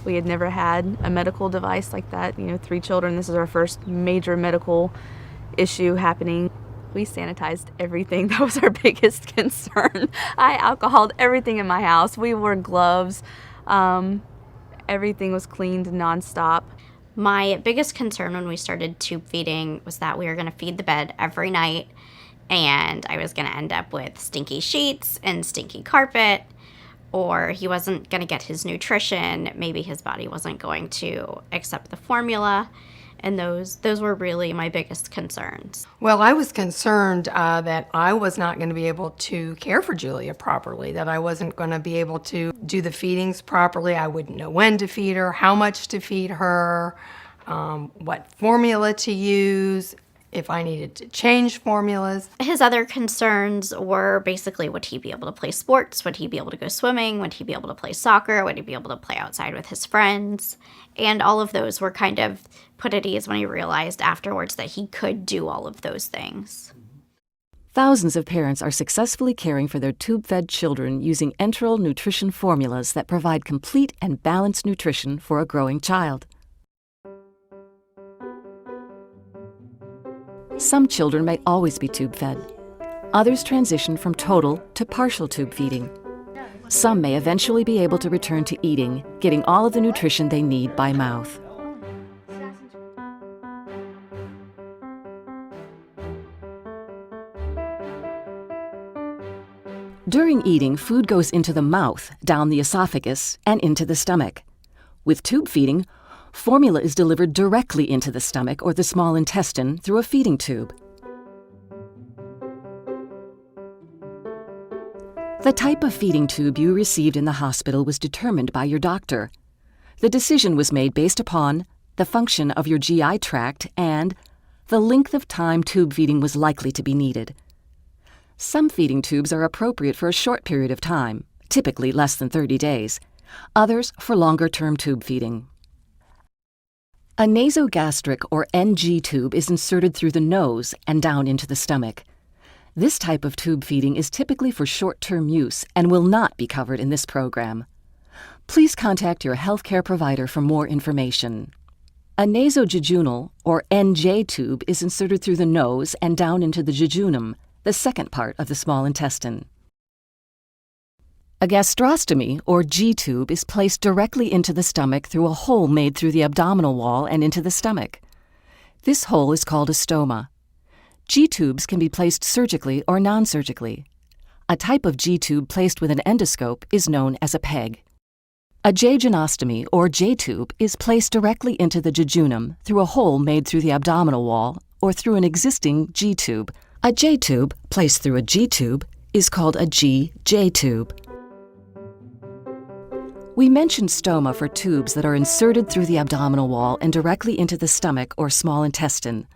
We had never had a medical device like that. 3 children, this is our first major medical issue happening. We sanitized everything. That was our biggest concern. I alcoholed everything in my house. We wore gloves. Everything was cleaned nonstop. My biggest concern when we started tube feeding was that we were going to feed the bed every night, and I was going to end up with stinky sheets and stinky carpet, or he wasn't going to get his nutrition. Maybe his body wasn't going to accept the formula. And those were really my biggest concerns. Well, I was concerned that I was not going to be able to care for Julia properly, that I wasn't going to be able to do the feedings properly. I wouldn't know when to feed her, how much to feed her, what formula to use, if I needed to change formulas. His other concerns were basically, would he be able to play sports? Would he be able to go swimming? Would he be able to play soccer? Would he be able to play outside with his friends? And all of those were kind of put at ease when he realized afterwards that he could do all of those things. Thousands of parents are successfully caring for their tube-fed children using enteral nutrition formulas that provide complete and balanced nutrition for a growing child. Some children may always be tube-fed. Others transition from total to partial tube feeding. Some may eventually be able to return to eating, getting all of the nutrition they need by mouth. During eating, food goes into the mouth, down the esophagus, and into the stomach. With tube feeding, formula is delivered directly into the stomach or the small intestine through a feeding tube. The type of feeding tube you received in the hospital was determined by your doctor. The decision was made based upon the function of your GI tract and the length of time tube feeding was likely to be needed. Some feeding tubes are appropriate for a short period of time, typically less than 30 days. Others for longer-term tube feeding. A nasogastric or NG tube is inserted through the nose and down into the stomach. This type of tube feeding is typically for short-term use and will not be covered in this program. Please contact your healthcare provider for more information. A nasojejunal or NJ tube is inserted through the nose and down into the jejunum, the second part of the small intestine. A gastrostomy, or G-tube, is placed directly into the stomach through a hole made through the abdominal wall and into the stomach. This hole is called a stoma. G-tubes can be placed surgically or non-surgically. A type of G-tube placed with an endoscope is known as a PEG. A jejunostomy, or J-tube, is placed directly into the jejunum through a hole made through the abdominal wall or through an existing G-tube. A J-tube placed through a G-tube is called a G-J-tube. We mentioned stoma for tubes that are inserted through the abdominal wall and directly into the stomach or small intestine.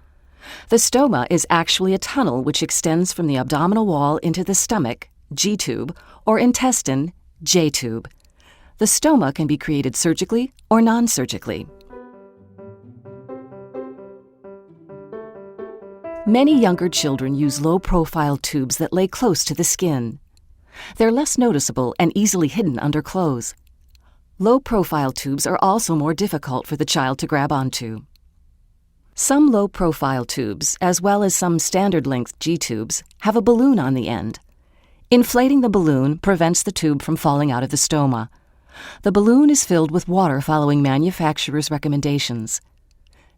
The stoma is actually a tunnel which extends from the abdominal wall into the stomach, G-tube, or intestine, J-tube. The stoma can be created surgically or non-surgically. Many younger children use low-profile tubes that lay close to the skin. They're less noticeable and easily hidden under clothes. Low-profile tubes are also more difficult for the child to grab onto. Some low-profile tubes, as well as some standard-length G-tubes, have a balloon on the end. Inflating the balloon prevents the tube from falling out of the stoma. The balloon is filled with water following manufacturer's recommendations.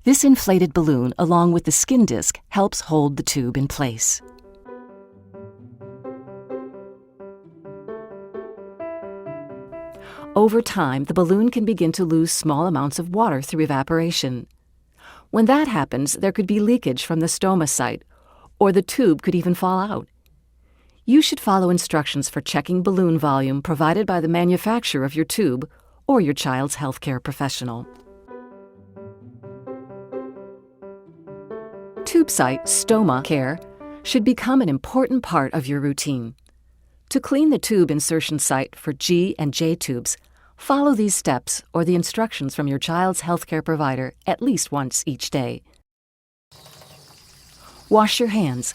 This inflated balloon, along with the skin disc, helps hold the tube in place. Over time, the balloon can begin to lose small amounts of water through evaporation. When that happens, there could be leakage from the stoma site, or the tube could even fall out. You should follow instructions for checking balloon volume provided by the manufacturer of your tube or your child's healthcare professional. Tube site stoma care should become an important part of your routine. To clean the tube insertion site for G and J tubes, follow these steps or the instructions from your child's healthcare provider at least once each day. Wash your hands.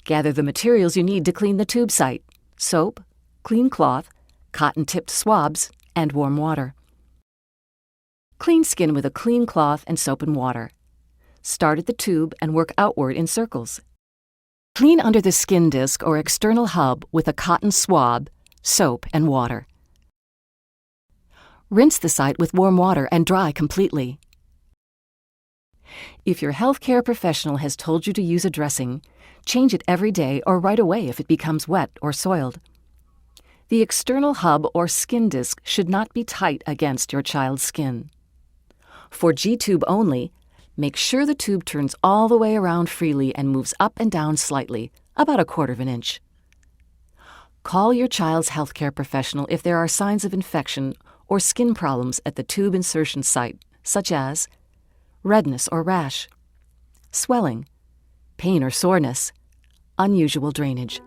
Gather the materials you need to clean the tube site: soap, clean cloth, cotton-tipped swabs, and warm water. Clean skin with a clean cloth and soap and water. Start at the tube and work outward in circles. Clean under the skin disc or external hub with a cotton swab, soap, and water. Rinse the site with warm water and dry completely. If your healthcare professional has told you to use a dressing, change it every day or right away if it becomes wet or soiled. The external hub or skin disc should not be tight against your child's skin. For G-tube only, make sure the tube turns all the way around freely and moves up and down slightly, about 1/4 inch. Call your child's healthcare professional if there are signs of infection or skin problems at the tube insertion site, such as redness or rash, swelling, pain or soreness, unusual drainage.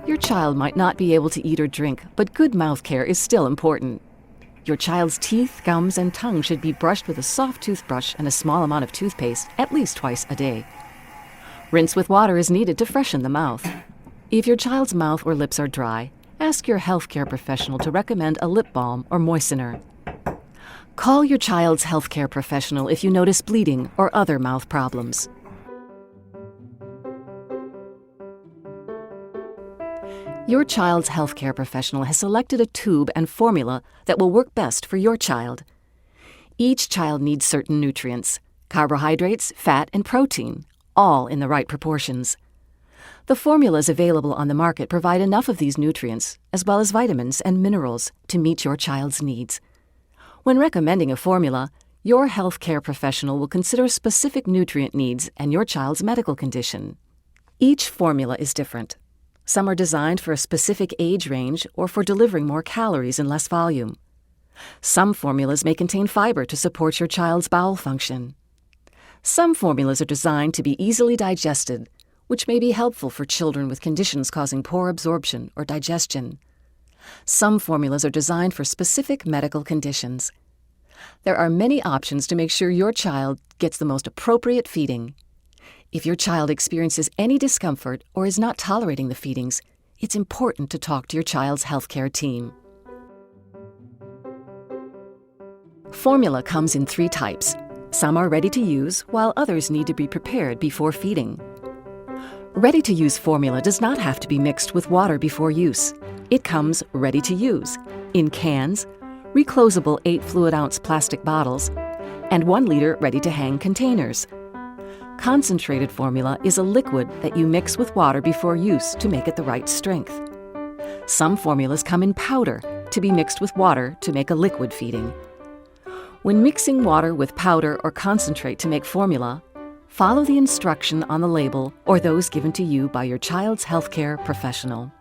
Your child might not be able to eat or drink, but good mouth care is still important. Your child's teeth, gums, and tongue should be brushed with a soft toothbrush and a small amount of toothpaste at least twice a day. Rinse with water is needed to freshen the mouth. If your child's mouth or lips are dry, ask your healthcare professional to recommend a lip balm or moistener. Call your child's healthcare professional if you notice bleeding or other mouth problems. Your child's healthcare professional has selected a tube and formula that will work best for your child. Each child needs certain nutrients, carbohydrates, fat, and protein, all in the right proportions. The formulas available on the market provide enough of these nutrients, as well as vitamins and minerals, to meet your child's needs. When recommending a formula, your healthcare professional will consider specific nutrient needs and your child's medical condition. Each formula is different. Some are designed for a specific age range or for delivering more calories in less volume. Some formulas may contain fiber to support your child's bowel function. Some formulas are designed to be easily digested, which may be helpful for children with conditions causing poor absorption or digestion. Some formulas are designed for specific medical conditions. There are many options to make sure your child gets the most appropriate feeding. If your child experiences any discomfort or is not tolerating the feedings, it's important to talk to your child's healthcare team. Formula comes in 3 types. Some are ready to use, while others need to be prepared before feeding. Ready-to-use formula does not have to be mixed with water before use. It comes ready to use, in cans, reclosable 8 fluid-ounce plastic bottles, and 1 liter ready-to-hang containers. Concentrated formula is a liquid that you mix with water before use to make it the right strength. Some formulas come in powder to be mixed with water to make a liquid feeding. When mixing water with powder or concentrate to make formula, follow the instruction on the label or those given to you by your child's healthcare professional.